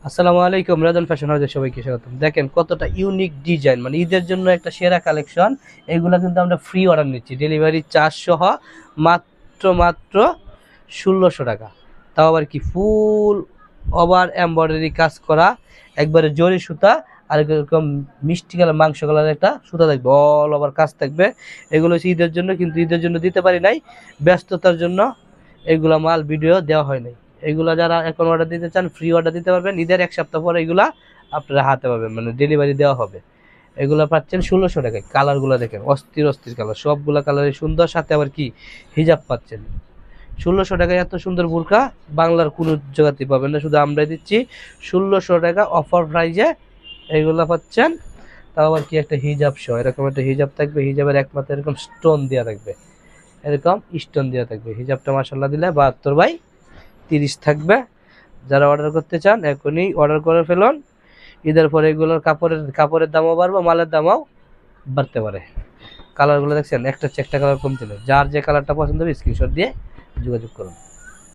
আসসালামু আলাইকুম, রাজন ফ্যাশন হাউসে সবাইকে স্বাগতম। দেখেন কতটা ইউনিক ডিজাইন, মানে ঈদের জন্য একটা সেরা কালেকশন। এগুলো কিন্তু আমরা ফ্রি অর্ডার নিচ্ছি, ডেলিভারি চার্জ সহ। মাত্র মাত্র 1600 টাকা। তাও আবার কি ফুল ওভার এমব্রয়ডারি কাজ করা, একবারে জরি সুতা। আর এরকম মিষ্টি কালার মাংস কালারের একটা সুতা থাকবে, অল ওভার কাজ থাকবে। এগুলো হচ্ছে ঈদের জন্য, কিন্তু ঈদের জন্য দিতে পারি নাই, ব্যস্ততার জন্য এগুলা মাল ভিডিও দেওয়া হয় নাই। এগুলা যারা এখন অর্ডার দিতে চান ফ্রি অর্ডার দিতে পারবেন, ঈদের 1 সপ্তাহ পরে এগুলা আপনারা হাতে পাবেন, মানে ডেলিভারি দেওয়া হবে। এগুলা পাচ্ছেন 1600 টাকায়। কালারগুলো দেখেন, অস্থির অস্থির কালার, সবগুলা কালারই সুন্দর, সাথে আবার কি হিজাব পাচ্ছেন। 1600 টাকায় এত সুন্দর বোরকা বাংলার কোনো জায়গাতেই পাবেন না, শুধু আমরাই দিচ্ছি। 1600 টাকা অফার প্রাইজে এগুলা পাচ্ছেন। তাও আবার কি একটা হিজাব সহ, এরকম একটা হিজাব থাকবে, হিজাবের একমাত্র এরকম স্টোন দেওয়া থাকবে, এরকম স্টোন দেওয়া থাকবে। হিজাবটা মাশাআল্লাহ দিলে 72/30 থাকবে। যারা অর্ডার করতে চান এখনই অর্ডার করে ফেলুন। ঈদের পরে এগুলোর কাপড়ের দামও বাড়বে, মালের দামও বাড়তে পারে। কালারগুলো দেখছেন, একটা চেয়ে একটা কালার কমতে নেই। যার যে কালারটা পছন্দ হবে স্ক্রিনশট দিয়ে যোগাযোগ করুন।